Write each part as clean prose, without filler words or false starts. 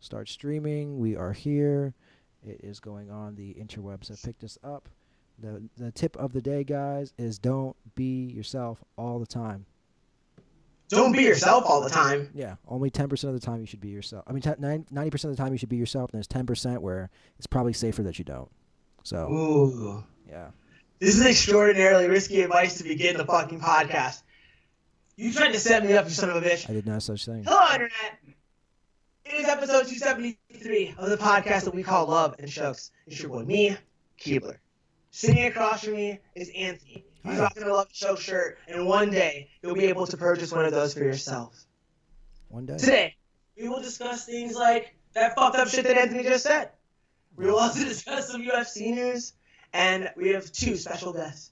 start streaming. We are here. It is going on. The interwebs have picked us up. The tip of the day, guys, is don't be yourself all the time. Don't be yourself all the time. Yeah, only 10% of the time you should be yourself. I mean, 90% of the time you should be yourself, and there's 10% where it's probably safer that you don't. So, ooh, yeah. This is extraordinarily risky advice to begin the fucking podcast. You tried to set me up, you son of a bitch. I did not such thing. Hello, Internet. It is episode 273 of the podcast that we call Love and Shucks. It's your boy, me, Keebler. Sitting across from me is Anthony. He's rocking a Love and Shucks shirt, and one day you'll be able to purchase one of those for yourself. One day. Today, we will discuss things like that fucked up shit that Anthony just said. We will also discuss some UFC news, and we have two special guests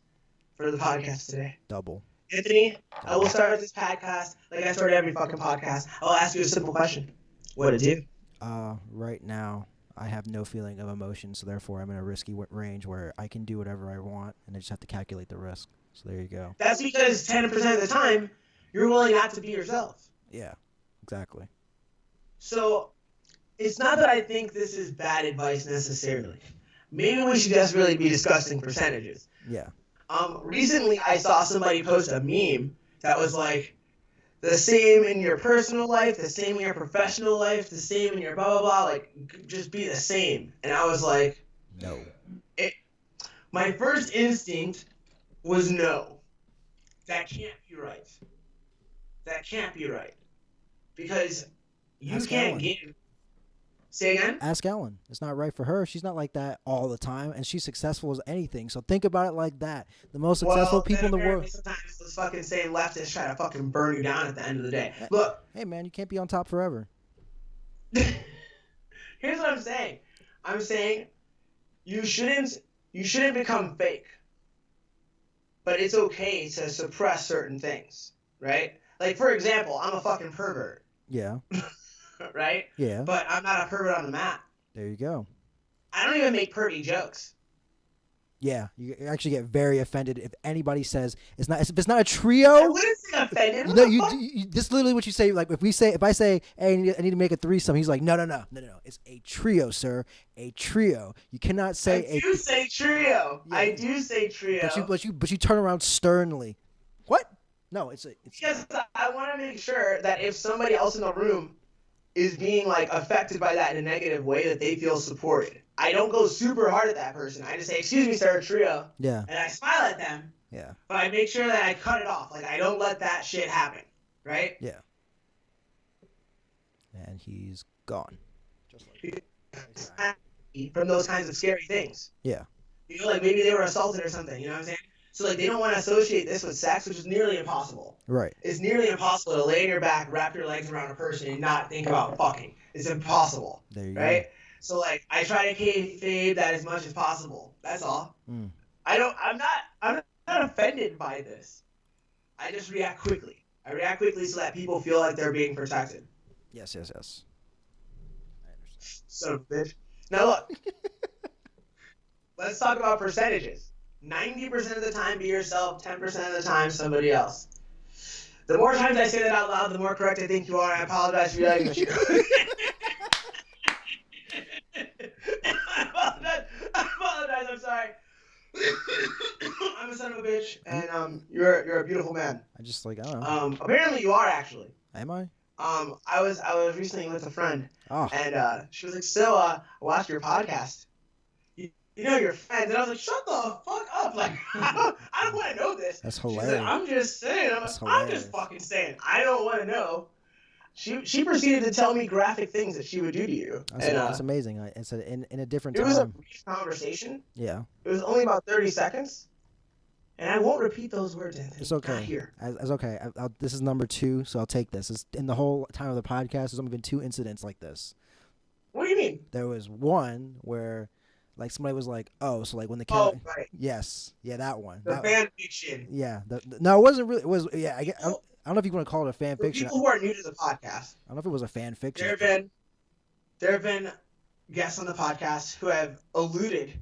for the podcast today. Double. Anthony, I will start with this podcast like I start every fucking podcast. I'll ask you a simple question. What to do? Right now, I have no feeling of emotion, so therefore I'm in a risky range where I can do whatever I want, and I just have to calculate the risk. So there you go. That's because 10% of the time, you're willing not to be yourself. Yeah, exactly. So, it's not that I think this is bad advice necessarily. Maybe we should just really be discussing percentages. Yeah. Recently I saw somebody post a meme that was like, the same in your personal life, the same in your professional life, the same in your blah, blah, blah, like, just be the same. And I was like, no. My first instinct was no. That can't be right. That can't be right. Because you can't give... Say again? Ask Ellen. It's not right for her. She's not like that all the time, and she's successful as anything. So think about it like that. The most successful people in the world. Sometimes those fucking same leftists try to fucking burn you down at the end of the day. Look. Hey, man, you can't be on top forever. Here's what I'm saying. I'm saying you shouldn't become fake. But it's okay to suppress certain things, right? Like, for example, I'm a fucking pervert. Yeah. Right? Yeah. But I'm not a pervert on the map. There you go. I don't even make pervy jokes. Yeah, you actually get very offended if anybody says if it's not a trio. I wouldn't say offended. You know, this is literally what you say. Like if I say, hey, I need to make a threesome, he's like, no. It's a trio, sir. A trio. You cannot say I do say trio. Yeah. I do say trio. But you turn around sternly. What? No, it's because I want to make sure that if somebody else in the room is being like affected by that in a negative way, that they feel supported. I don't go super hard at that person. I just say, excuse me, sir, trio. Yeah. And I smile at them. Yeah. But I make sure that I cut it off. Like, I don't let that shit happen. Right? Yeah. And he's gone. Just like that. From those kinds of scary things. Yeah. You know, like maybe they were assaulted or something. You know what I'm saying? So, like, they don't want to associate this with sex, which is nearly impossible. Right. It's nearly impossible to lay on your back, wrap your legs around a person, and not think about fucking. It's impossible. There you right? go. So, like, I try to kayfabe that as much as possible. That's all. Mm. I'm not offended by this. I just react quickly. I react quickly so that people feel like they're being protected. Yes. I understand. Son of a bitch. Now, look. Let's talk about percentages. 90% of the time, be yourself. 10% of the time, somebody else. The more times I say that out loud, the more correct I think you are. I apologize for yelling at you. I apologize. I'm sorry. I'm a son of a bitch, and you're a beautiful man. I don't know. Apparently you are actually. Am I? I was recently with a friend, Oh. and she was like, "So, I watched your podcast. You know your friends," and I was like, "Shut the fuck up! Like, I don't want to know this." That's She's hilarious. like, "I'm just saying. I'm just fucking saying. I don't want to know." She proceeded to tell me graphic things that she would do to you. That's amazing. It's in a different time. It was a brief conversation. Yeah. It was only about 30 seconds. And I won't repeat those words, Anthony. It's okay. Not here. It's okay. This is number 2, so I'll take this. In the whole time of the podcast, there's only been 2 incidents like this. What do you mean? There was one where, like, somebody was like, "Oh, so like when the camera." Oh, right. Yes. Yeah, that one. The fan fiction. Yeah. No, it wasn't really. It was. Yeah. I don't know if you want to call it a fan For fiction. people who are new to the podcast, I don't know if it was a fan fiction. there have been guests on the podcast who have alluded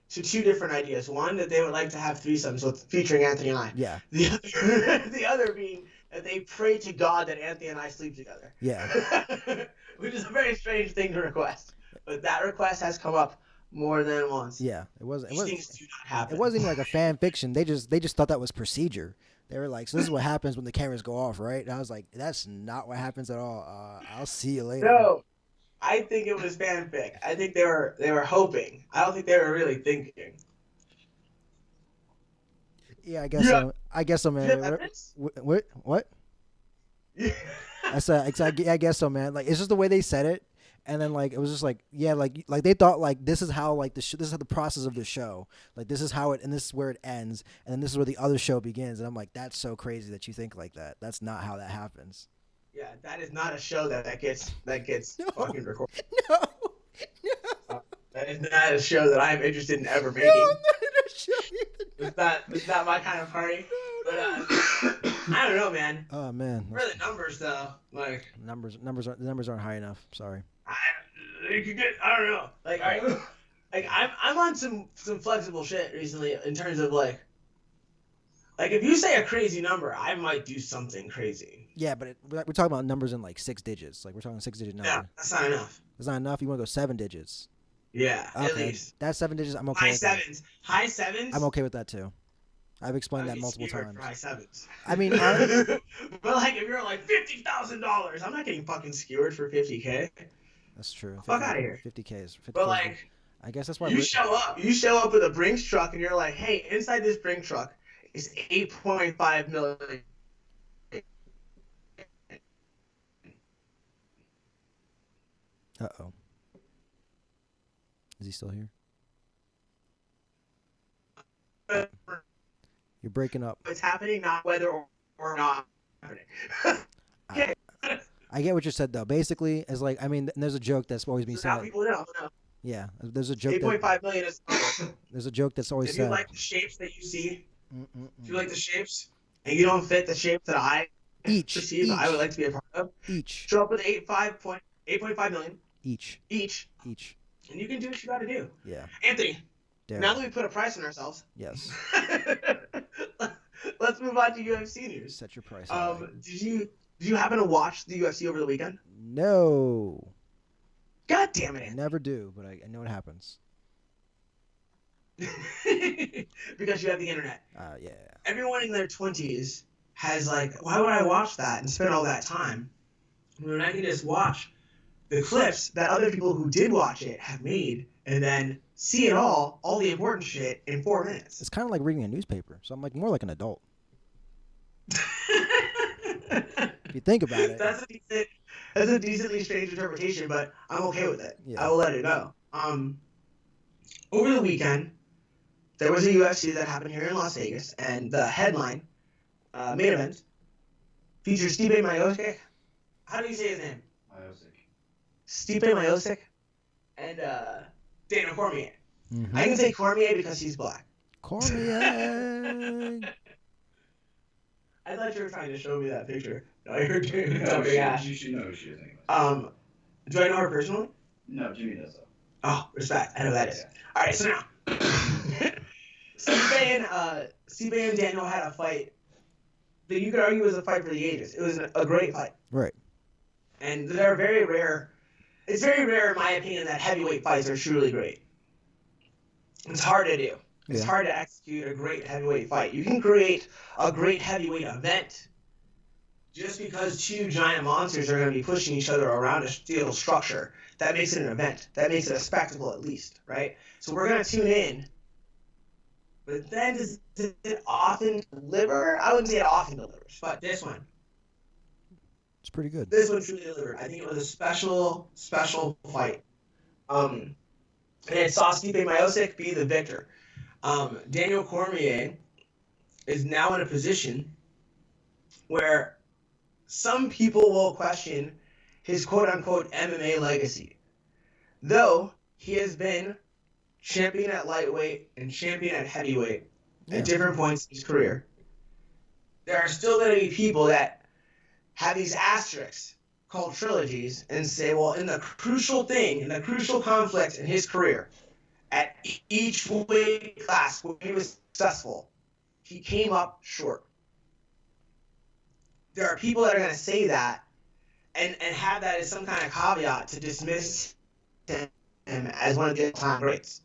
to 2 different ideas. One, that they would like to have threesomes featuring Anthony and I. Yeah. The other being that they pray to God that Anthony and I sleep together. Yeah. which is a very strange thing to request. But that request has come up more than once. Yeah, it wasn't. These things do not happen. It wasn't even like a fan fiction. They just thought that was procedure. They were like, so this is what happens when the cameras go off, right? And I was like, that's not what happens at all. I'll see you later. No, I think it was fanfic. I think they were hoping. I don't think they were really thinking. Yeah, I guess so. I guess so, You have man. evidence? What? I guess so, man. Like, it's just the way they said it, and then like it was just like, yeah, like they thought like this is how like this is how the process of the show, like this is how it, and this is where it ends, and then this is where the other show begins, and I'm like, that's so crazy that you think like that. That's not how that happens. Yeah, that is not a show that gets No. fucking recorded. No, That is not a show that I'm interested in ever making. no, I'm not in a show either. It's not my kind of party. But I don't know, man. Oh man, Where are the numbers though? Like the numbers aren't high enough. Sorry. you could get. I don't know. Like I'm on some flexible shit recently in terms of like if you say a crazy number, I might do something crazy. Yeah, but we're talking about numbers in like 6 digits. Like we're talking 6-digit number. Yeah, that's not enough. That's not enough. You want to go 7 digits? Yeah, at Okay, least that's 7 digits. I'm okay. high with that. sevens. High sevens. I'm okay with that too. I've explained I'd that be multiple scared times. for high sevens. I mean, but like if you're like $50,000, I'm not getting fucking skewered for $50K. that's true. Fuck outta here. 50K is 50K. But like, I guess that's why you show up with a Brinks truck, and you're like, hey, inside this Brinks truck is 8.5 million. Uh-oh. Is he still here? You're breaking up. It's happening, not whether or not happening. Okay. I get what you said though. Basically, it's like, I mean, there's a joke that's always been So now said. people know. Yeah, there's a joke. 8.5 million is. There's a joke that's always If you said. like the shapes that you see, Mm-mm-mm. if you like the shapes, and you don't fit the shape that I perceive, I would like to be a part of, each, show up with 8.5 million each, each, and you can do what you got to do. Yeah. Anthony, There. now that we put a price on ourselves, Yes. let's move on to UFC news. Set your price. high. Did you happen to watch the UFC over the weekend? No. God damn I it! never do, but I know what happens. Because you have the internet. Yeah. Everyone in their 20s has like, why would I watch that and spend all that time when I can just watch the clips that other people who did watch it have made and then see it all the important shit in 4 minutes. It's kind of like reading a newspaper, so I'm like more like an adult. If you think about it. That's a decently strange interpretation, but I'm okay with it. Yeah. I will let it go. Over the weekend, there was a UFC that happened here in Las Vegas, and the headline, main event, features Stipe Miocic. How do you say his name? Stipe Miocic and Daniel Cormier. Mhm. I can say Cormier because he's black. Cormier. I thought you were trying to show me that picture. No, you're doing something ass. You should know who she is anyway. Do I know her personally? No, Jimmy does though. Oh, respect. I know who that is. All right, so now, Stipe and Daniel had a fight that you could argue was a fight for the ages. It was a great fight. Right. And they're very rare. It's very rare, in my opinion, that heavyweight fights are truly great. It's hard to do. It's Yeah. hard to execute a great heavyweight fight. You can create a great heavyweight event just because two giant monsters are going to be pushing each other around a steel structure. That makes it an event. That makes it a spectacle, at least, right? So we're going to tune in. But then does it often deliver? I wouldn't say it often delivers, but this one pretty good. This one truly delivered. I think it was a special fight. And it saw Stipe Miocic be the victor. Daniel Cormier is now in a position where some people will question his quote-unquote MMA legacy. Though he has been champion at lightweight and champion at heavyweight at different points in his career, there are still going to be people that have these asterisks called trilogies and say, well, in the crucial conflict in his career, at each weight class when he was successful, he came up short. There are people that are going to say that and have that as some kind of caveat to dismiss him as one of the all-time greats.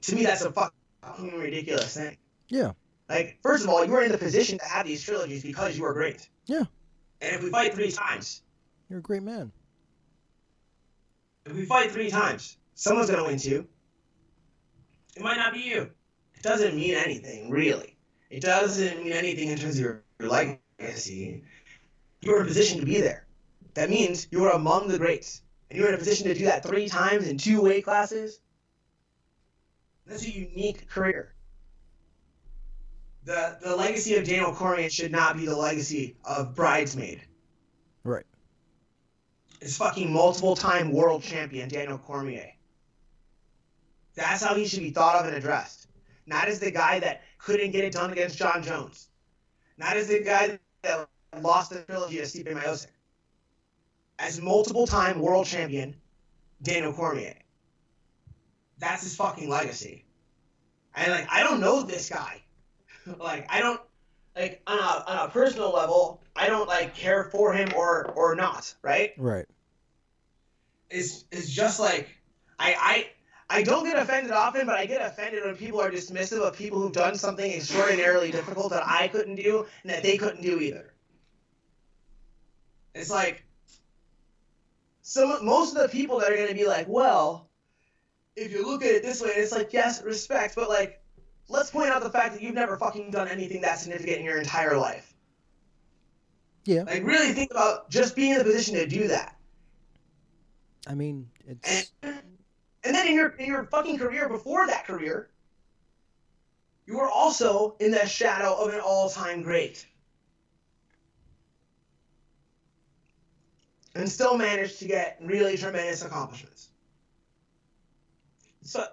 To me, that's a fucking ridiculous thing. Yeah. Like, first of all, you were in the position to have these trilogies because you were great. Yeah. And if we fight 3 times, You're a great man. if we fight 3 times, someone's gonna win 2. It might not be you. It doesn't mean anything, really. It doesn't mean anything in terms of your legacy. You're in a position to be there. That means you're among the greats. And you're in a position to do that 3 times in 2 weight classes. That's a unique career. The legacy of Daniel Cormier should not be the legacy of Bridesmaid. Right. It's fucking multiple-time world champion Daniel Cormier. That's how he should be thought of and addressed. Not as the guy that couldn't get it done against John Jones. Not as the guy that lost the trilogy to Stipe Miocic. As multiple-time world champion Daniel Cormier. That's his fucking legacy. And like, I don't know this guy. Like, I don't, like, on a personal level, I don't like care for him or not, right? Right. It's just like I don't get offended often, but I get offended when people are dismissive of people who've done something extraordinarily difficult that I couldn't do and that they couldn't do either. It's like most of the people that are going to be like, well, if you look at it this way, it's like, yes, respect, but like, let's point out the fact that you've never fucking done anything that significant in your entire life. Yeah. Like, really think about just being in the position to do that. I mean, it's... And then in your fucking career before that career, you were also in the shadow of an all-time great. And still managed to get really tremendous accomplishments. So,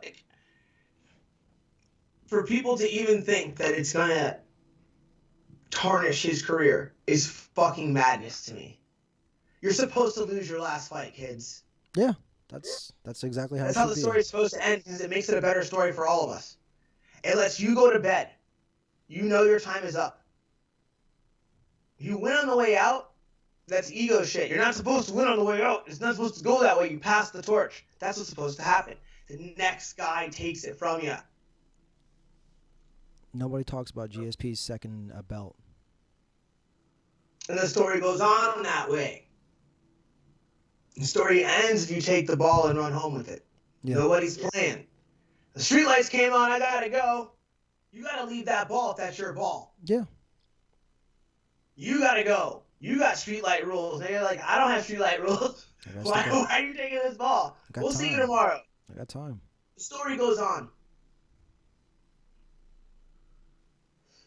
for people to even think that it's gonna tarnish his career is fucking madness to me. You're supposed to lose your last fight, kids. Yeah. That's exactly how That's it how should the be. story's supposed to end, because it makes it a better story for all of us. It lets you go to bed. You know your time is up. You win on the way out, that's ego shit. You're not supposed to win on the way out. It's not supposed to go that way. You pass the torch. That's what's supposed to happen. The next guy takes it from you. Nobody talks about GSP's second belt. And the story goes on that way. The story ends if you take the ball and run home with it. Yeah. Nobody's playing. The streetlights came on, I gotta go. You gotta leave that ball if that's your ball. Yeah. You gotta go. You got streetlight rules. And you're like, I don't have streetlight rules. Why are you taking this ball? We'll see you tomorrow. I got time. The story goes on.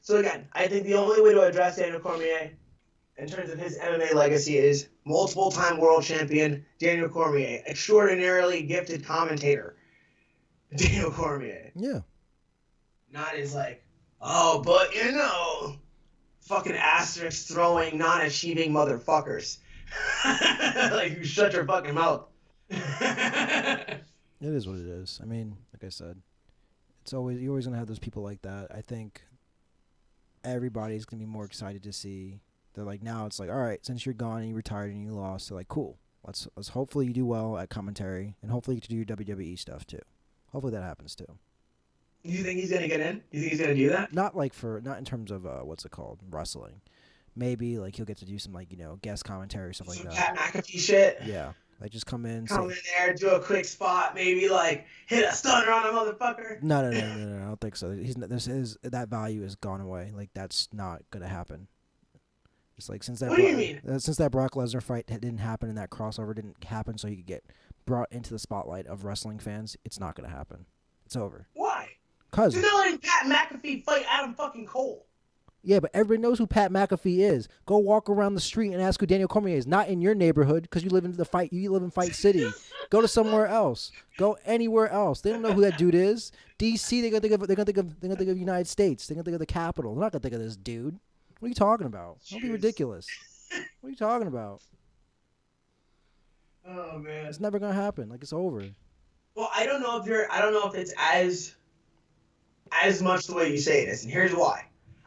So again, I think the only way to address Daniel Cormier in terms of his MMA legacy is multiple-time world champion Daniel Cormier, extraordinarily gifted commentator Daniel Cormier. Yeah. Not as like, oh, but you know, fucking asterisk throwing, non-achieving motherfuckers. Like, you shut your fucking mouth. It is what it is. I mean, like I said, you're always gonna have those people like that. I think everybody's gonna be more excited to see. They're like, now it's like, all right, since you're gone and you retired and you lost, they're like, cool. Let's hopefully you do well at commentary, and hopefully you get to do your WWE stuff too. Hopefully that happens too. You think he's gonna get in? You think he's gonna do that? Not in terms of what's it called, wrestling. Maybe like he'll get to do some like guest commentary or stuff like Some that. Pat McAfee shit. Yeah, like just come in. Come in there, do a quick spot, maybe like hit a stunner on a motherfucker. No, I don't think so. That value has gone away. Like that's not gonna happen. It's like since that. What do you mean? Since that Brock Lesnar fight didn't happen and that crossover didn't happen, so he could get brought into the spotlight of wrestling fans, it's not gonna happen. It's over. Why? Cause they're letting Pat McAfee fight Adam fucking Cole. Yeah, but everybody knows who Pat McAfee is. Go walk around the street and ask who Daniel Cormier is. Not in your neighborhood because you live in Fight City. Go to somewhere else. Go anywhere else. They don't know who that dude is. DC, they're gonna think of United States. They're gonna think of the capital. They're not gonna think of this dude. What are you talking about? Don't be ridiculous. What are you talking about? Oh man, it's never gonna happen. Like it's over. Well, I don't know if it's as much the way you say it is, and here's why.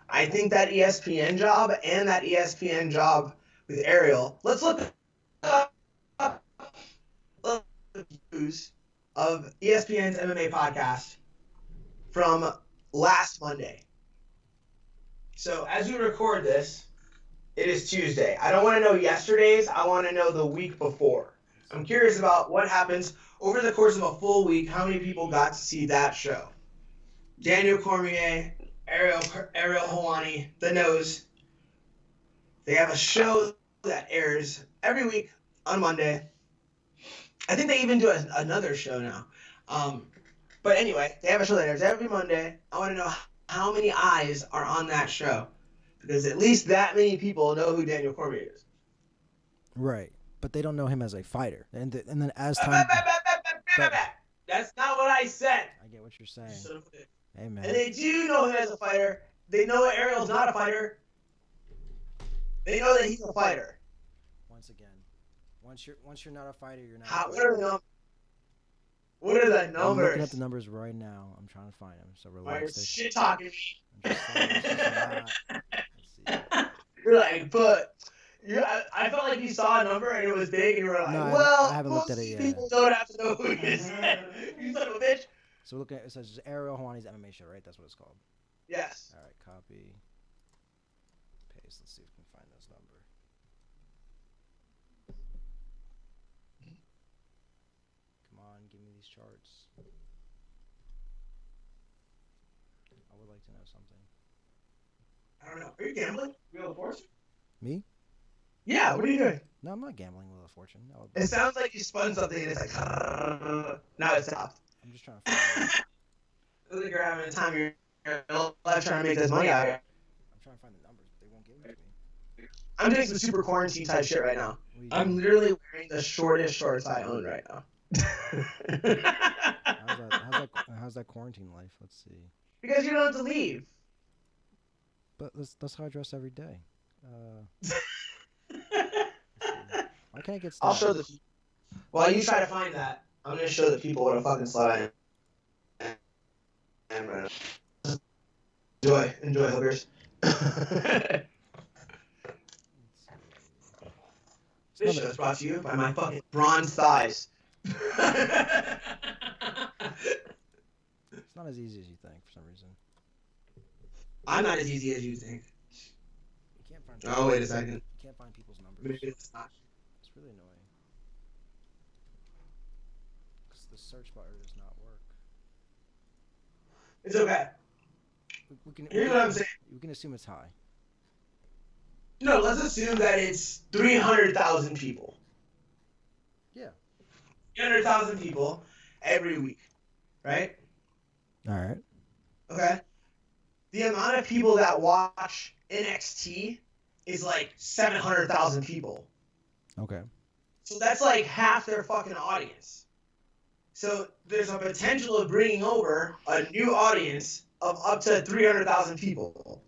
I think that ESPN job and that ESPN job with Ariel. Let's look up the views of ESPN's MMA podcast from last Monday. So as we record this, it is Tuesday. I don't want to know yesterday's. I want to know the week before. I'm curious about what happens over the course of a full week. How many people got to see that show? Daniel Cormier, Ariel Helwani, The Nose. They have a show that airs every week on Monday. I think they even do another show now. But anyway, they have a show that airs every Monday. I want to know how many eyes are on that show. Because at least that many people know who Daniel Cormier is. Right. But they don't know him as a fighter. And then as time... That's not what I said. I get what you're saying. Son of a bitch. Hey, man. And they do know him as a fighter. They know that Ariel's not a fighter. They know that he's a fighter. Once again, once you're not a fighter, you're not. What are the numbers? What are the numbers? I'm looking at the numbers right now. I'm trying to find them. So Why are you relax. shit talking me? I'm just saying, it's just not- let's see. You're like, but I felt like you saw a number and it was big, and you were like, No, well, I haven't most looked at it yet. people don't have to know who it is. You son of a bitch. So we're looking at it says Ariel Helwani's MMA show, right? That's what it's called. Yes. All right, copy, paste. Let's see if we can find this number. Come on, give me these charts. I would like to know something. I don't know. Are you gambling? Wheel of Fortune? Me? Yeah. What are you doing? No, I'm not gambling Wheel of Fortune. No, It sounds like you spun something and it's like, now it stopped. I'm just trying to find. It looks like you're having a time of your life trying to make this money out here. I'm trying to find the numbers, but they won't give them to me. I'm doing some super quarantine type shit right now. What are you I'm doing? literally wearing the shortest shorts I own right now. How's that quarantine life? Let's see. Because you don't have to leave. But that's how I dress every day. Why can't I get I'll started? show the people. While you try to find that, I'm going to show the people what a fucking slut I am right now. Enjoy, hookers. This show is brought to you by my fucking bronze thighs. It's not as easy as you think for some reason. I'm not as easy as you think. You can't find. Oh, wait a second. You can't find people's numbers. Maybe it's not. It's really annoying. Because the search bar does not work. It's okay. We can. Here's what I'm saying. We can assume it's high. No, let's assume that it's 300,000 people. Yeah. 300,000 people every week, right? All right. Okay. The amount of people that watch NXT is like 700,000 people. Okay. So that's like half their fucking audience. So there's a potential of bringing over a new audience of up to 300,000 people.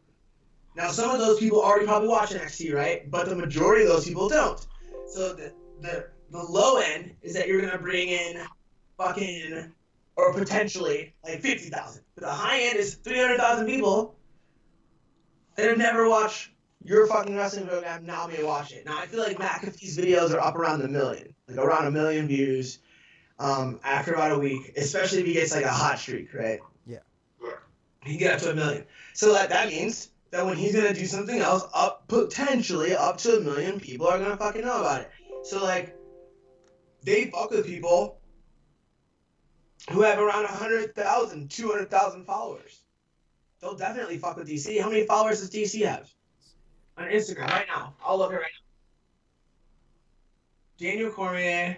Now, some of those people already probably watch NXT, right? But the majority of those people don't. So the low end is that you're going to bring in fucking, or potentially, like 50,000. But the high end is 300,000 people that have never watched your fucking wrestling program, now may watch it. Now, I feel like McAfee's videos are up around the million. Like around 1 million views after about a week, especially if he gets like a hot streak, right? Yeah. He can get up to 1 million. So that means that when he's gonna do something else, potentially up to 1 million people are gonna fucking know about it. So like, they fuck with people who have around 100,000, 200,000 followers. They'll definitely fuck with DC. How many followers does DC have on Instagram right now? I'll look at it right now. Daniel Cormier.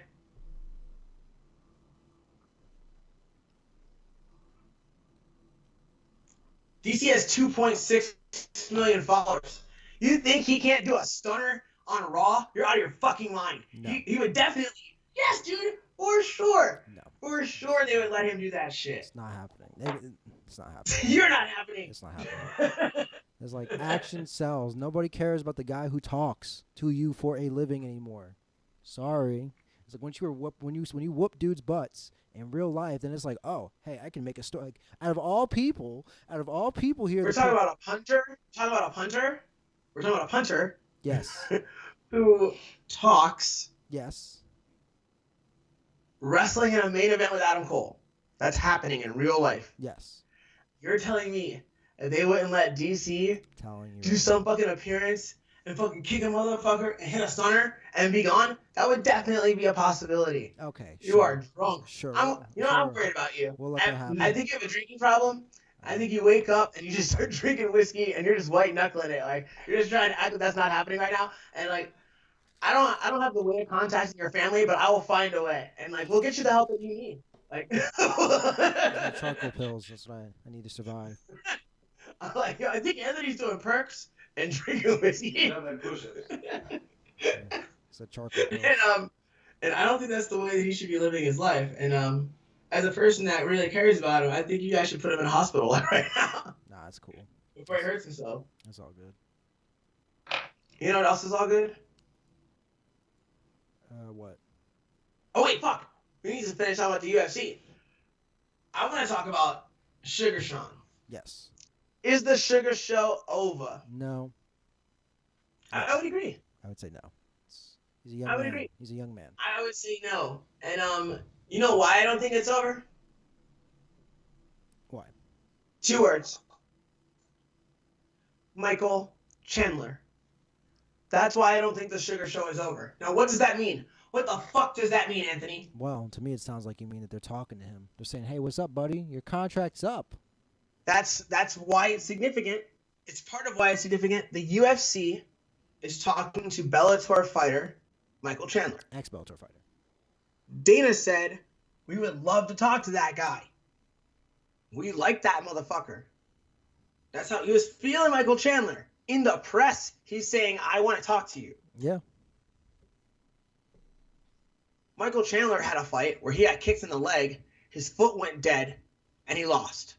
DC has 2.6 million followers. You think he can't do a stunner on Raw? You're out of your fucking mind. No. He would definitely. Yes, dude. For sure. No. For sure they would let him do that shit. It's not happening. It's not happening. You're not happening. It's not happening. It's like action sells. Nobody cares about the guy who talks to you for a living anymore. Sorry. It's like when you whoop dudes' butts in real life, then it's like, oh, hey, I can make a story. Like, out of all people here, We're talking about a punter. We're talking about a punter. Yes. who talks Yes. wrestling in a main event with Adam Cole. That's happening in real life. Yes. You're telling me if they wouldn't let DC Telling you. do some fucking appearance and fucking kick a motherfucker and hit a stunner and be gone, that would definitely be a possibility. Okay. You are drunk. Sure. I'm sure. worried about you. We'll let that happen. I think you have a drinking problem. I think you wake up and you just start drinking whiskey and you're just white knuckling it. Like you're just trying to act like that's not happening right now. And like I don't have the way of contacting your family, but I will find a way. And like we'll get you the help that you need. Like charcoal pills. That's what I need to survive. like I think Anthony's doing perks and drinking whiskey. It's a charcoal pills. And I don't think that's the way that he should be living his life. And as a person that really cares about him, I think you guys should put him in a hospital right now. Nah, that's cool. Before he hurts himself. That's all good. You know what else is all good? What? Oh wait, fuck. We need to finish talking about the UFC. I want to talk about Sugar Sean. Yes. Is the Sugar Show over? No. I would agree. I would say no. He's a young I would man. agree. He's a young man. I would say no. And you know why I don't think it's over? Why? 2 words. Michael Chandler. That's why I don't think the Sugar Show is over. Now, what does that mean? What the fuck does that mean, Anthony? Well, to me, it sounds like you mean that they're talking to him. They're saying, "Hey, what's up, buddy? Your contract's up." That's why it's significant. It's part of why it's significant. The UFC is talking to Bellator fighter Michael Chandler. Ex-Bellator fighter. Dana said, we would love to talk to that guy. We like that motherfucker. That's how he was feeling Michael Chandler. In the press, he's saying, I want to talk to you. Yeah. Michael Chandler had a fight where he got kicked in the leg, his foot went dead, and he lost.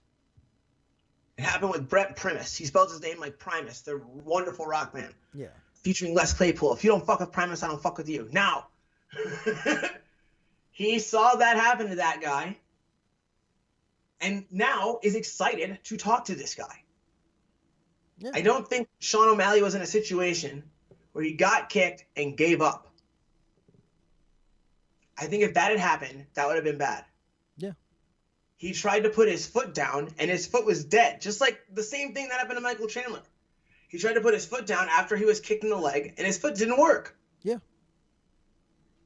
It happened with Brett Primus. He spells his name like Primus, the wonderful rock band. Yeah. Featuring Les Claypool. If you don't fuck with Primus, I don't fuck with you. Now, he saw that happen to that guy, and now is excited to talk to this guy. Yeah. I don't think Sean O'Malley was in a situation where he got kicked and gave up. I think if that had happened, that would have been bad. Yeah. He tried to put his foot down, and his foot was dead. Just like the same thing that happened to Michael Chandler. He tried to put his foot down after he was kicked in the leg, and his foot didn't work. Yeah.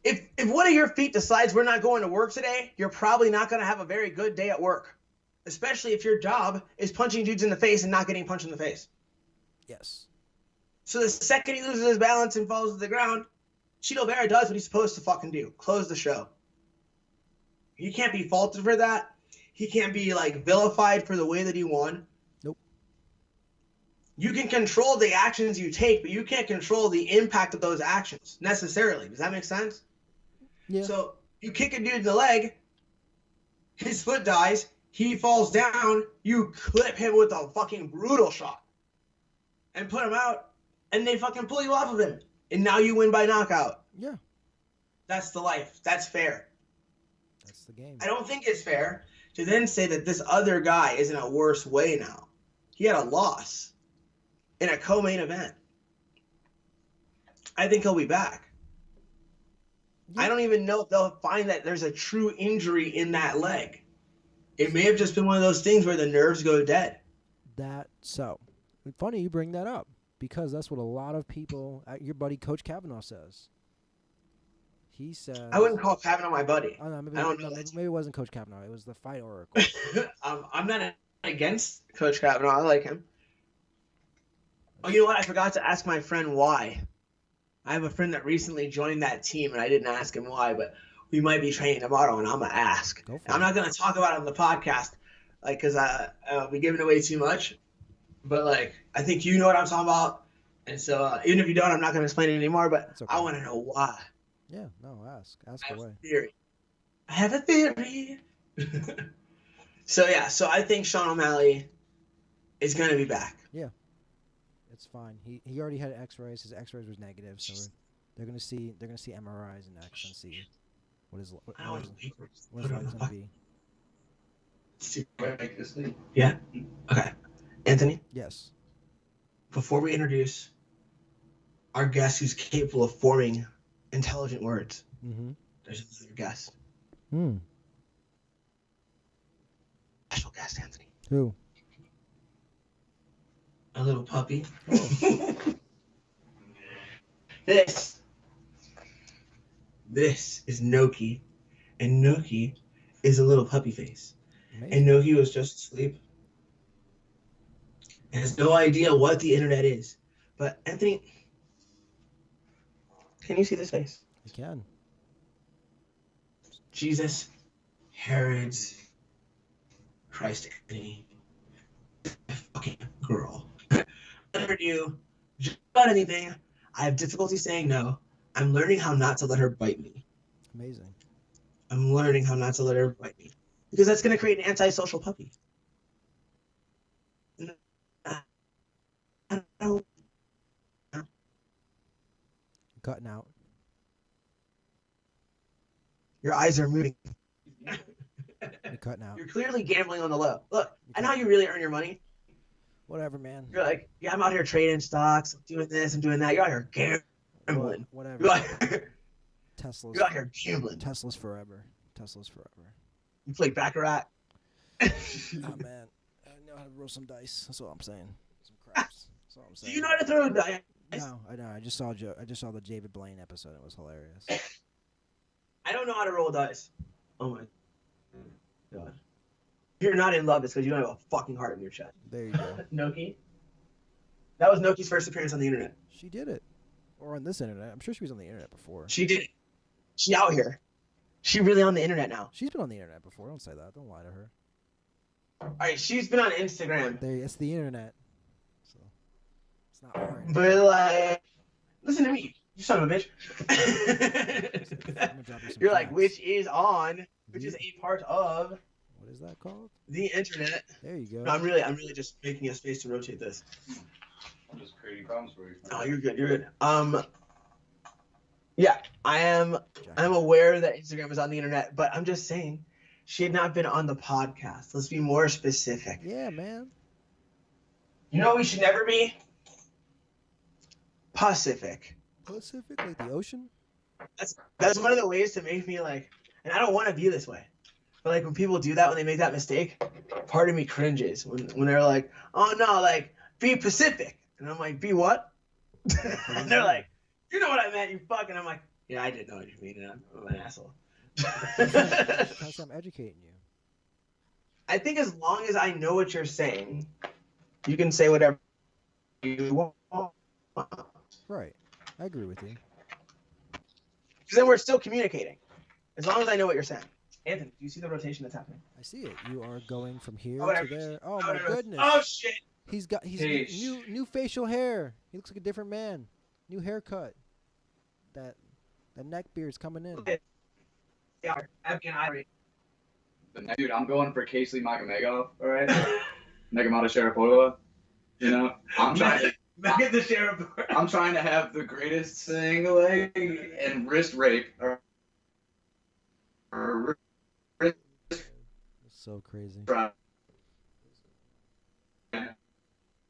If one of your feet decides we're not going to work today, you're probably not going to have a very good day at work. Especially if your job is punching dudes in the face and not getting punched in the face. Yes. So the second he loses his balance and falls to the ground, Cheeto Vera does what he's supposed to fucking do. Close the show. He can't be faulted for that. He can't be like vilified for the way that he won. Nope. You can control the actions you take, but you can't control the impact of those actions necessarily. Does that make sense? Yeah. So you kick a dude in the leg, his foot dies, he falls down, you clip him with a fucking brutal shot and put him out, and they fucking pull you off of him. And now you win by knockout. Yeah. That's the life. That's fair. That's the game. I don't think it's fair to then say that this other guy is in a worse way now. He had a loss in a co-main event. I think he'll be back. Yeah. I don't even know if they'll find that there's a true injury in that leg. It may have just been one of those things where the nerves go dead. So. Funny you bring that up, because that's what a lot of people, your buddy Coach Kavanaugh says. He says... I wouldn't call Kavanaugh my buddy. Oh, no, maybe, I don't no, know. maybe it wasn't Coach Kavanaugh. It was the Fight Oracle. I'm not against Coach Kavanaugh. I like him. Oh, you know what? I forgot to ask my friend why. I have a friend that recently joined that team, and I didn't ask him why, but we might be training tomorrow, and I'm going to ask. Go for I'm it. not going to talk about it on the podcast, like, because I'll be giving away too much. But, like, I think you know what I'm talking about. And so, even if you don't, I'm not going to explain it anymore, but That's okay. I want to know why. Yeah, no, ask I have away. a theory. I have a theory. So I think Sean O'Malley is going to be back. It's fine. He already had X-rays. His X-rays was negative, so they're gonna see MRIs and X and see what is I don't want what to papers. his life's gonna be. Make this thing. Yeah. Okay. Anthony, Yes. before we introduce our guest who's capable of forming intelligent words. Mm-hmm. There's another guest. Hmm. Special guest, Anthony. Who? A little puppy. Oh. This is Noki, and Noki is a little puppy face. Amazing. And Noki was just asleep and has no idea what the internet is. But Anthony, can you see this face? You can. Jesus, Herod's, Christ, Anthony, fucking girl. Never do just about anything. I have difficulty saying no. I'm learning how not to let her bite me. Amazing. I'm learning how not to let her bite me. Because that's going to create an antisocial puppy. I don't. Cutting out. Your eyes are moving. You're cutting out. You're clearly gambling on the low. Look, I know how you really earn your money. Whatever, man. You're like, yeah, I'm out here trading stocks, I'm doing this, I'm doing that. You're out here gambling. Whatever. You're out here, Tesla's. you're out here gambling. Tesla's forever. Tesla's forever. You play Baccarat. Oh man, I know how to roll some dice. That's all I'm saying. Some craps. That's all I'm Do saying. you know how to throw a dice? No, I know. I just saw the David Blaine episode. It was hilarious. I don't know how to roll dice. Oh my god. If you're not in love, it's because you don't have a fucking heart in your chest. There you go. Noki? That was Noki's first appearance on the internet. She did it, or on this internet. I'm sure she was on the internet before. She did it. She out here. She really on the internet now. She's been on the internet before. Don't say that. Don't lie to her. Alright, she's been on Instagram. There, it's the internet. So it's not hard. But like, listen to me, you son of a bitch. I'm gonna drop you some You're like, facts. which is a part of What is that called? the internet. There you go. No, I'm really just making a space to rotate this. I'm just creating problems for you. Oh, you're good. Yeah, I'm aware that Instagram is on the internet, but I'm just saying she had not been on the podcast. Let's be more specific. Yeah, man. You know what we should never be? Pacific. Pacific, like the ocean. That's one of the ways to make me like, and I don't want to be this way, but like when people do that, when they make that mistake, part of me cringes when they're like, oh no, like be Pacific, and I'm like, be what? And they're like, you know what I meant, you fucking. I'm like, yeah, I didn't know what you mean, and I'm an asshole. Because I'm educating you. I think as long as I know what you're saying, you can say whatever you want. Right. I agree with you. Because then we're still communicating. As long as I know what you're saying. Anthony, do you see the rotation that's happening? I see it. You are going from here Oh, to there. Oh my no. goodness. Oh shit! He's Yeesh. new facial hair. He looks like a different man. New haircut. That neck beard's coming in. Yeah, Afghan Ivory. Dude, I'm going for Casey Magamego, alright? Nagamata Sharapova. You know? I'm trying to Back the sheriff. I'm trying to have the greatest single leg and wrist rape. Or wrist It's so crazy. rape.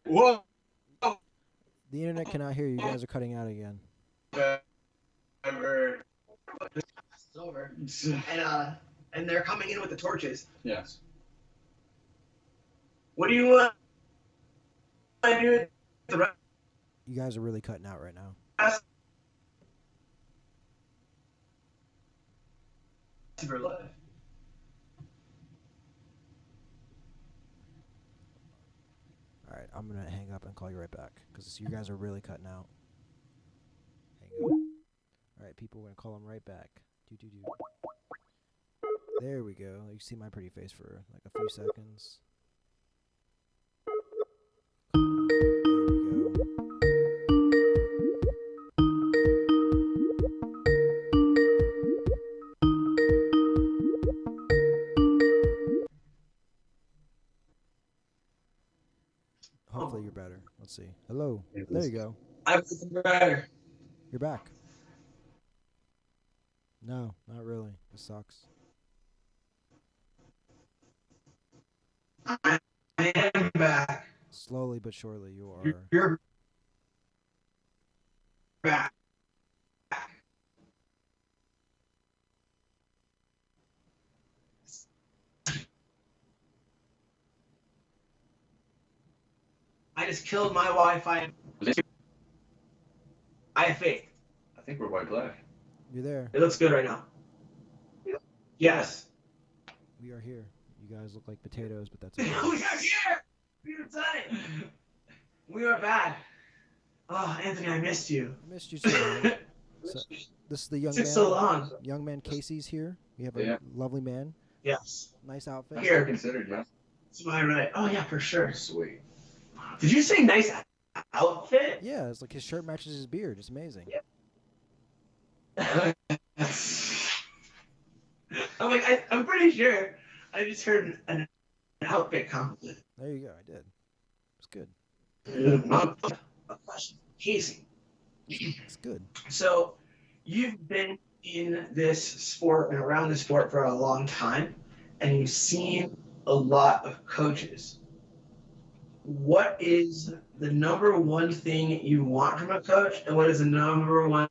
Whoa! The internet cannot hear you. You guys are cutting out again. Whatever. It's over. And they're coming in with the torches. Yes. What do you want to do? The rest You guys are really cutting out right now. of her life. All right, I'm gonna hang up and call you right back because you guys are really cutting out. Hang up. All right, people, we're gonna call them right back. Do. There we go. You see my pretty face for like a few seconds. There we go. Hopefully you're better. Let's see. Hello. There you go. I'm better. You're back. No, not really. This sucks. I am back. Slowly but surely you are. You're back. I just killed my Wi-Fi. I have faith. I think we're white black. You're there. It looks good right now. Yes. We are here. You guys look like potatoes, but that's We okay. are here. We have done it. We are bad. Oh, Anthony, I missed you. I missed you too, man. So, this is the young Took man. so long. Young man Casey's here. We have a Yeah. lovely man. Yes. Nice outfit. Here. Considered, yeah. That's my right. Oh yeah, for sure. Sweet. Did you say nice outfit? Yeah, it's like his shirt matches his beard. It's amazing. I'm like, I'm pretty sure I just heard an outfit compliment. There you go. I did. It's good. A question. Casey, It's good. so you've been in this sport and around this sport for a long time, and you've seen a lot of coaches. What is the number one thing you want from a coach, and what is the number one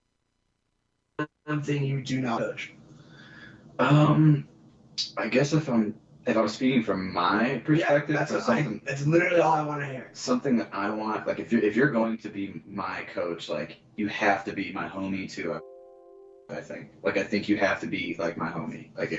thing you do not coach? I guess if I'm speaking from my perspective, that's or something, that's literally all I want to hear. something that I want, like if you're going to be my coach, like you have to be my homie too. I think you have to be like my homie. Like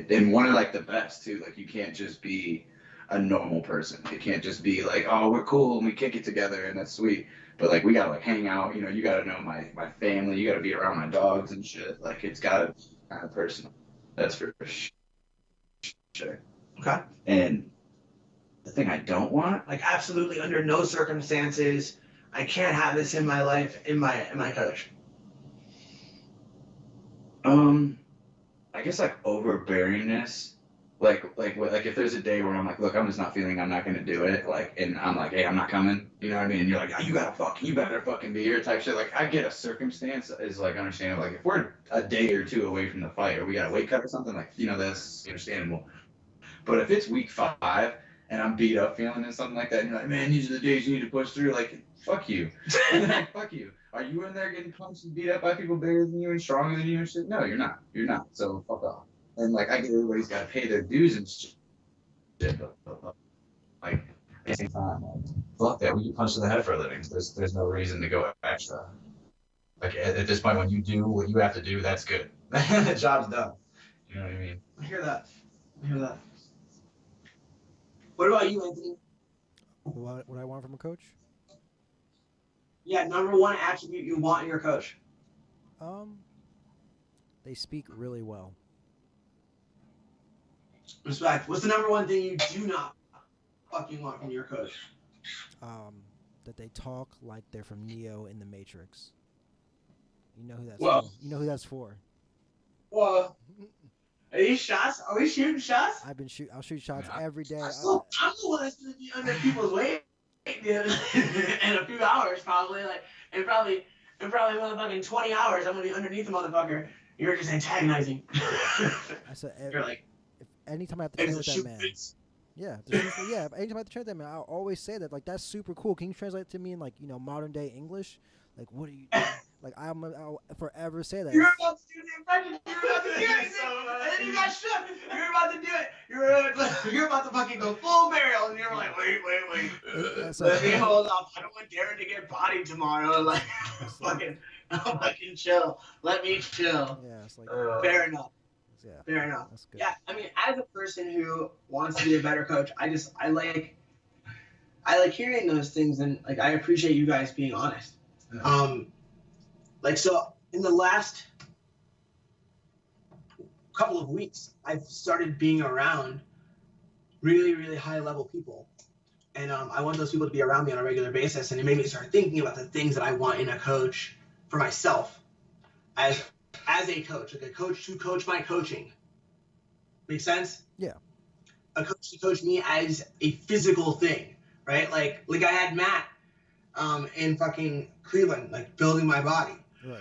and one of like the best too. Like you can't just be a normal person. It can't just be like, oh, we're cool and we kick it together and that's sweet. But like we gotta like hang out. You know, you gotta know my family. You gotta be around my dogs and shit. Like it's gotta be kind of personal. That's for sure. Okay. And the thing I don't want, Like absolutely under no circumstances, I can't have this in my life in my coach. I guess like overbearingness. Like if there's a day where I'm like, look, I'm just not feeling, I'm not gonna do it. Like, and I'm like, hey, I'm not coming. You know what I mean? And you're like, oh, you better fucking be here type shit. Like, I get a circumstance is like understandable. Like, if we're a day or two away from the fight, or we got a weight cut or something, like, you know, that's understandable. But if it's week 5 and I'm beat up feeling and something like that, and you're like, man, these are the days you need to push through. Like, fuck you. Fuck you. Are you in there getting punched and beat up by people bigger than you and stronger than you and shit? No, you're not. You're not. So fuck off. And like I get everybody's got to pay their dues and shit, but like at the same time, like, fuck that. We get punched in the head for a living. There's no reason to go extra. Like at this point, when you do what you have to do, that's good. The job's done. You know what I mean? I hear that. What about you, Anthony? What I want from a coach? Yeah, number one attribute you want in your coach. They speak really well. Respect. What's the number one thing you do not fucking want from your coach? That they talk like they're from Neo in the Matrix. You know who that's Well- for. You know who that's for. Well, are these shots? Are we shooting shots? I'll shoot shots every day. I'm the one that's gonna be under people's weight dude, in a few hours, probably. Like, in probably motherfucking 20 hours, I'm gonna be underneath the motherfucker. You're just antagonizing. I said You're like, if anytime I have to train it's with a that man. shoot. Yeah, if anytime I have to train with that man, I'll always say that. Like, that's super cool. Can you translate it to me in, like, you know, modern day English? Like, what are you doing? Like, I'll forever say that. You're about to do the impression. You're about to do it. And then you got shook. You're about to do it. You're about to fucking go full barrel. And you're like, wait. That's Let me like, hold up. I don't want Darren to get bodied tomorrow. Like, fucking chill. Let me chill. yeah, it's like, Fair enough. yeah, Fair enough. that's good. Yeah, I mean, as a person who wants to be a better coach, I like hearing those things, and like I appreciate you guys being honest. Like, so in the last couple of weeks, I've started being around really, really high level people, and I want those people to be around me on a regular basis, and it made me start thinking about the things that I want in a coach for myself, as a coach, like a coach to coach my coaching. Make sense? Yeah. A coach to coach me as a physical thing, right? Like I had Matt in fucking Cleveland, like building my body. Right.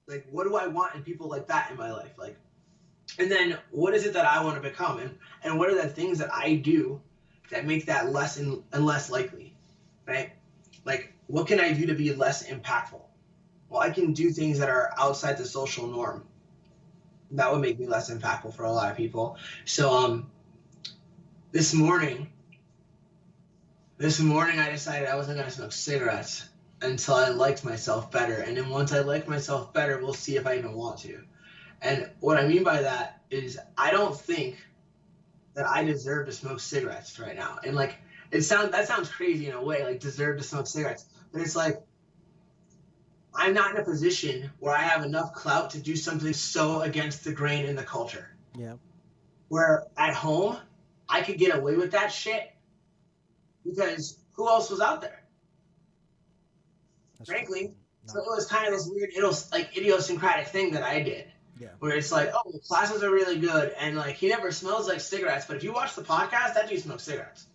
like what do I want in people like that in my life? Like, and then what is it that I want to become? And what are the things that I do that make that less and less likely, right? Like what can I do to be less impactful? Well, I can do things that are outside the social norm. That would make me less impactful for a lot of people. So this morning I decided I wasn't going to smoke cigarettes until I liked myself better. And then once I like myself better, we'll see if I even want to. And what I mean by that is I don't think that I deserve to smoke cigarettes right now. And like that sounds crazy in a way, like deserve to smoke cigarettes. But it's like I'm not in a position where I have enough clout to do something so against the grain in the culture. Yeah. Where at home I could get away with that shit because who else was out there? That's Frankly. true. So it was kind of this weird idiosyncratic thing that I did. Yeah. Where it's like, oh, the classes are really good, and like he never smells like cigarettes, but if you watch the podcast, that dude smokes cigarettes.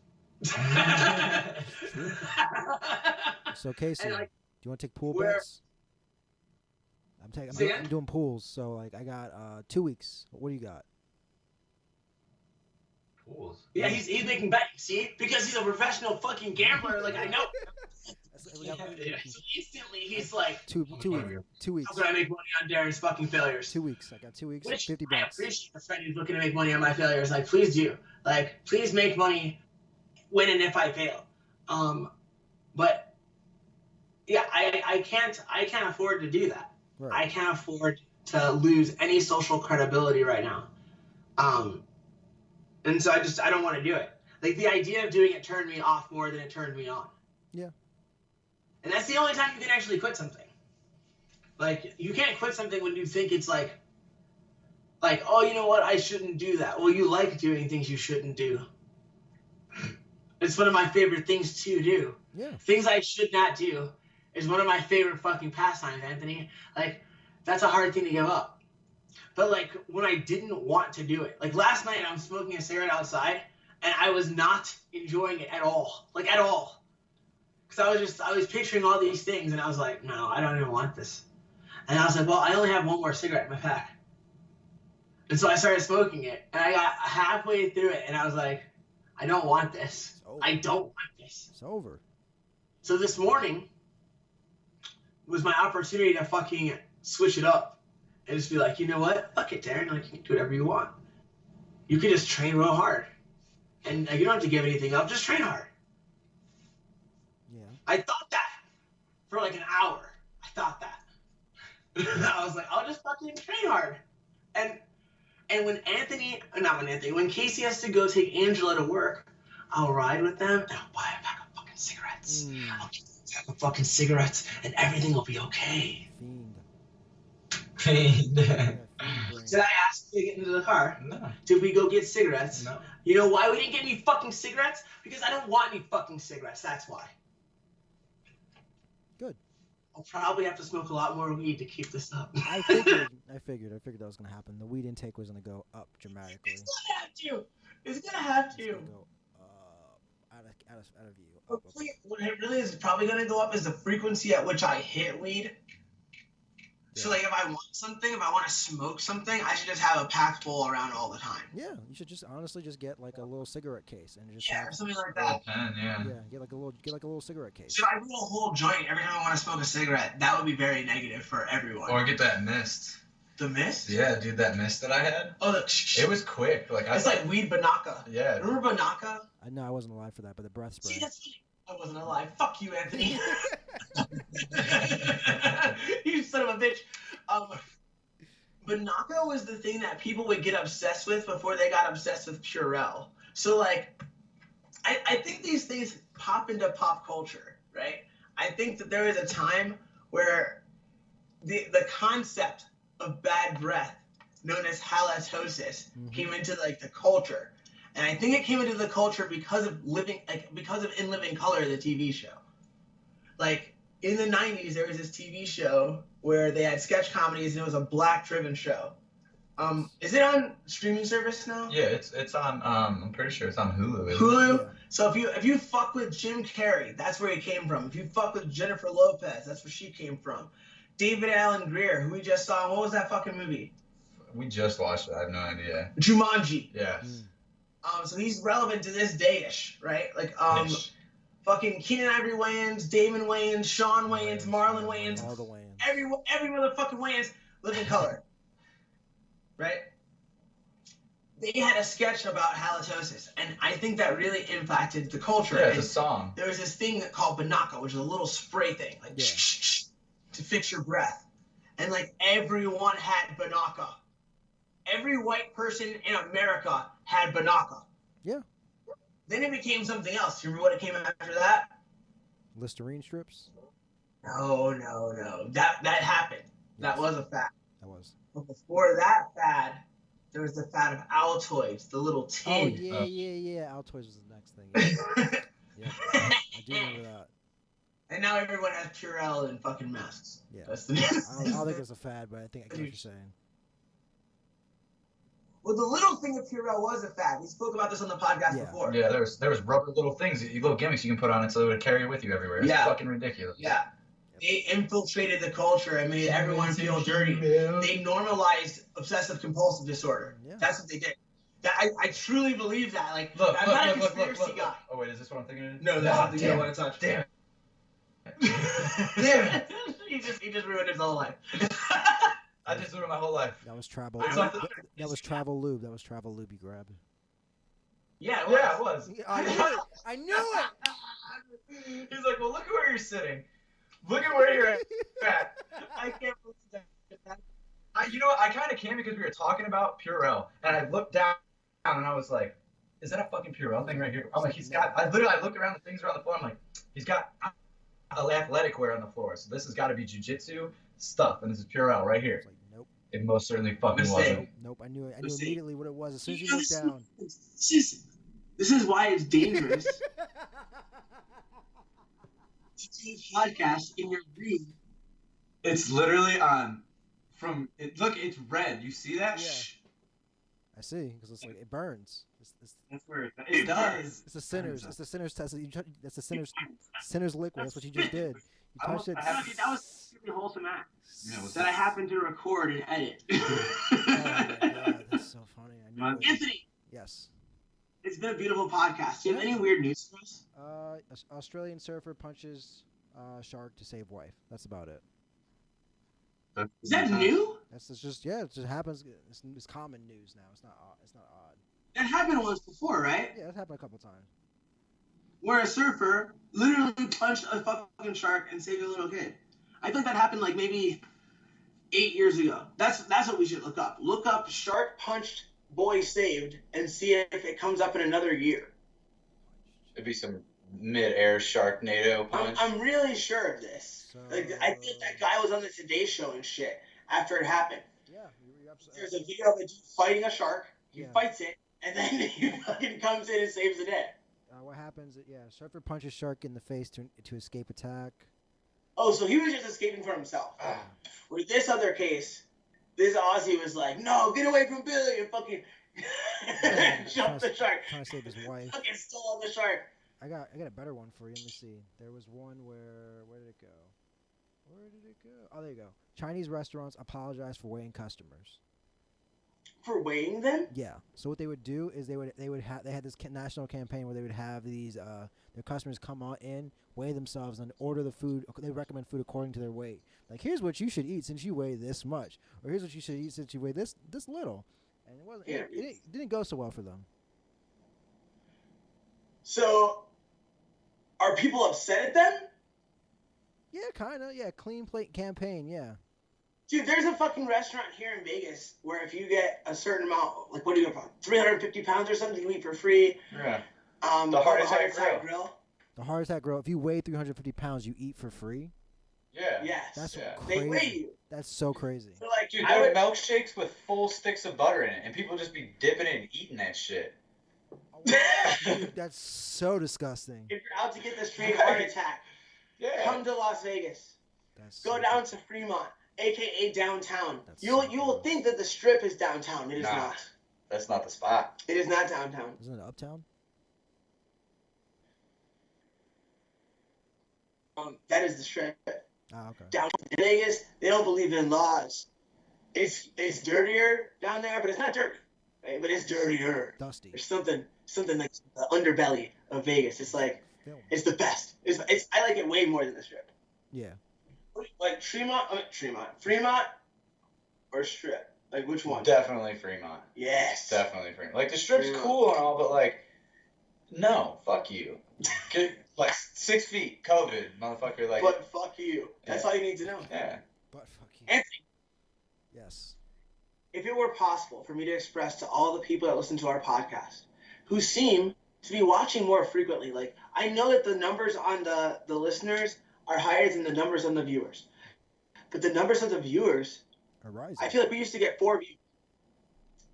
So Casey, And, like, do you want to take pool where- bets? Say I'm again? doing pools, so like I got 2 weeks. What do you got? Pools. Yeah, he's making bets, see? Because he's a professional fucking gambler, like I know. We got So instantly he's like, two weeks. 2 weeks. how can I make money on Darren's fucking failures? 2 weeks. I got 2 weeks. Which 50 I bucks. appreciate a friend who's looking to make money on my failures. Like, please do. Like, please make money when and if I fail. But yeah, I can't afford to do that. Right. I can't afford to lose any social credibility right now. And so I don't want to do it. Like the idea of doing it turned me off more than it turned me on. Yeah. And that's the only time you can actually quit something. Like you can't quit something when you think it's like, oh, you know what? I shouldn't do that. Well, you like doing things you shouldn't do. It's one of my favorite things to do. Yeah. Things I should not do is one of my favorite fucking pastimes, Anthony. Like, that's a hard thing to give up. But, like, when I didn't want to do it. Like, last night I'm smoking a cigarette outside, and I was not enjoying it at all. Like, at all. Because I was picturing all these things, and I was like, no, I don't even want this. And I was like, well, I only have one more cigarette in my pack. And so I started smoking it, and I got halfway through it, and I was like, I don't want this. I don't want this. It's over. So this morning was my opportunity to fucking switch it up and just be like, you know what? Fuck it, Darren. Like, you can do whatever you want. You can just train real hard. And you don't have to give anything up. Just train hard. Yeah. I thought that for like an hour. I thought that. I was like, I'll just fucking train hard. And when Casey has to go take Angela to work, I'll ride with them and I'll buy a pack of fucking cigarettes. I'll get a pack of fucking cigarettes and everything will be okay. Fiend. Yeah, fiend brain. Did I ask you to get into the car? No. Did we go get cigarettes? No. You know why we didn't get any fucking cigarettes? Because I don't want any fucking cigarettes. That's why. Good. I'll probably have to smoke a lot more weed to keep this up. I figured that was gonna happen. The weed intake was gonna go up dramatically. It's gonna have to. It's gonna have It's to. gonna go out of view. Hopefully, what it really is probably going to go up is the frequency at which I hit weed. So, like, if I want to smoke something, I should just have a pack full around all the time. Yeah, you should just honestly just get like a little cigarette case and just Yeah, or have, something like Little that. pen, yeah. get like a little cigarette case. Should I roll a whole joint every time I want to smoke a cigarette? That would be very negative for everyone. Or get that mist. The mist? Yeah, dude, that mist that I had. Oh, It was quick. Like it's like weed banaka. Yeah. Remember banaka? I know I wasn't alive for that, but the breath spray. See, that's funny. I wasn't alive. Fuck you, Anthony. You son of a bitch. Banaka was the thing that people would get obsessed with before they got obsessed with Purell. So, like, I think these things pop into pop culture, right? I think that there is a time where the concept of bad breath, known as halitosis, came into, like, the culture. And I think it came into the culture because of In Living Color, the TV show. Like, in the 90s, there was this TV show where they had sketch comedies, and it was a black-driven show. Is it on streaming service now? Yeah, it's on. I'm pretty sure it's on Hulu. isn't it? Hulu. Yeah. So if you fuck with Jim Carrey, that's where he came from. If you fuck with Jennifer Lopez, that's where she came from. David Allen Greer, who we just saw, what was that fucking movie? We just watched it. I have no idea. Jumanji. Yeah. So he's relevant to this day-ish, right? Like, Ish. fucking Keenan Ivory Wayans, Damon Wayans, Sean Wayans, Marlon Wayans, All the Wayans. every motherfucking Wayans live in color, right? They had a sketch about halitosis, and I think that really impacted the culture. Yeah, it's And a song. there was this thing called Banaka, which is a little spray thing, like Yeah. to fix your breath. And like everyone had Banaka. Every white person in America had Banaka. Yeah. Then it became something else. You remember what it came after that? Listerine strips. No. That happened. That Yes. was a fad. That was. But before that fad, there was the fad of Altoids, the little Oh tin. yeah. Altoids was the next thing. Yeah. I do remember that. And now everyone has Purell and fucking masks. Yeah. That's the I don't think it's a fad, but I think I get what you're saying. Well, the little thing of Purell was a fad. We spoke about this on the podcast Yeah. before. Yeah, there was rubber little things, little gimmicks you can put on it so it would carry it with you everywhere. It's Yeah. fucking ridiculous. Yeah. They infiltrated the culture and made everyone feel dirty. They normalized obsessive compulsive disorder. Yeah. That's what they did. I truly believe that. Like, Look, I'm look, not a look, look, conspiracy look, look. guy. Oh wait, is this what I'm thinking it is? No, that's Ah, not the you don't want to touch. Damn it. Damn it. he just ruined his whole life. I just ruined my whole life. That was travel. It's That, something- that was travel lube. That was travel lube you grabbed. Yeah, it Yeah, it was. was. I knew it. I knew it. He's like, well, look at where you're sitting. Look at where you're at. I can't believe that. You know what? I kind of can because we were talking about Purell, and I looked down and I was like, is that a fucking Purell thing right here? I'm like, he's got. I looked around the things around the floor. I'm like, he's got athletic wear on the floor. So this has got to be jujitsu stuff, and this is Purell right here. It's like nope, It most certainly fucking Mistake. wasn't. nope. I knew it. I knew Let's see. immediately what it was as soon as you looked down. This is why it's dangerous to do podcasts in your room. It's literally on. Look, it's red. You see that? Yeah. I see, because it's like it burns. That's where it does. It's the sinners. It's the sinners test. That's the sinners liquid. That's what you just did. You touched it. That was a wholesome act Yeah, what's that I happened to record and edit. Oh my god, that's so funny. I knew it. Anthony, Yes. it's been a beautiful podcast. Do you have any weird news for us? Australian surfer punches shark to save wife. That's about it. Is that new? That's just it just happens. It's common news now. It's not odd. That happened once before, right? Yeah, it's happened a couple times. Where a surfer literally punched a fucking shark and saved a little kid. I think that happened like maybe 8 years ago. That's what we should look up. Look up shark punched boy saved and see if it comes up in another year. It'd be some mid-air Sharknado punch. I'm really sure of this. So, Like I think that guy was on the Today Show and shit after it happened. Yeah, you're absolutely. There's a video of a dude fighting a shark. He Yeah. fights it, and then he fucking comes in and saves the day. What happens? Yeah, surfer punches shark in the face to escape attack. Oh, so he was just escaping for himself. With this other case, this Aussie was like, "No, get away from Billy!" and fucking jumped the shark. Trying to save his wife. Fucking stole the shark. I got a better one for you. Let me see. There was one where did it go? Where did it go? Oh, there you go. Chinese restaurants apologize for weighing customers. For weighing them? Yeah. So what they would do is they had this national campaign where they would have these their customers come on in, weigh themselves, and order the food. They recommend food according to their weight. Like, here's what you should eat since you weigh this much, or here's what you should eat since you weigh this little. And it wasn't. Yeah. It didn't go so well for them. So, are people upset at them? Yeah, kind of. Yeah, clean plate campaign. Yeah. Dude, there's a fucking restaurant here in Vegas where if you get a certain amount, like what do you go for, 350 pounds or something, you eat for free. Yeah. The Heart Heart Attack Attack Grill. Grill. The Heart Attack Grill. If you weigh 350 pounds, you eat for free. Yeah. Yes. That's Yeah. crazy. They weigh you. That's so crazy. They're like, Dude, I there would, are milkshakes with full sticks of butter in it, and people just be dipping it and eating that shit. Dude, that's so disgusting. if you're out to get the straight heart attack, Yeah. come to Las Vegas. That's Go so down to Fremont, aka downtown. That's You so will gross. think that the Strip is downtown. It is Nah. not. That's not the spot. It is not downtown. Isn't it Uptown? That is the Strip. Ah, okay. Down in Vegas, they don't believe in laws. It's dirtier down there, but it's not dirty. Right? But it's dirtier. Dusty. There's something like the underbelly of Vegas. It's like film. It's the best. I like it way more than the Strip. Yeah. Like Fremont, or Strip? Like which one? Definitely Fremont. Yes. Definitely Fremont. Like the Strip's Fremont. cool and all, but like, no, fuck you. Get, like 6 feet, COVID, motherfucker. Like, But fuck you. That's all you need to know. yeah. But fuck you. Anthony, Yes. if it were possible for me to express to all the people that listen to our podcast, who seem to be watching more frequently, like I know that the numbers on the listeners are higher than the numbers on the viewers, but the numbers of the viewers, Are rising. I feel like we used to get 4 views.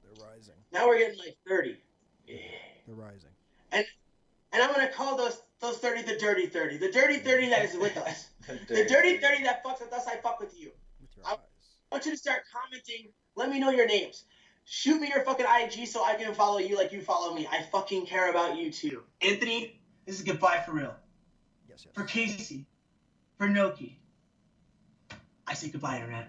They're rising. Now we're getting like 30. Yeah. They're rising. And I'm going to call those 30 the dirty 30. The dirty 30 that is with us. The dirty 30 that fucks with us, I fuck with you. With your I- eyes. I want you to start commenting. Let me know your names. Shoot me your fucking IG so I can follow you like you follow me. I fucking care about you too. Anthony, this is goodbye for real. Yes, yes. For Casey. For Noki. I say goodbye, Internet.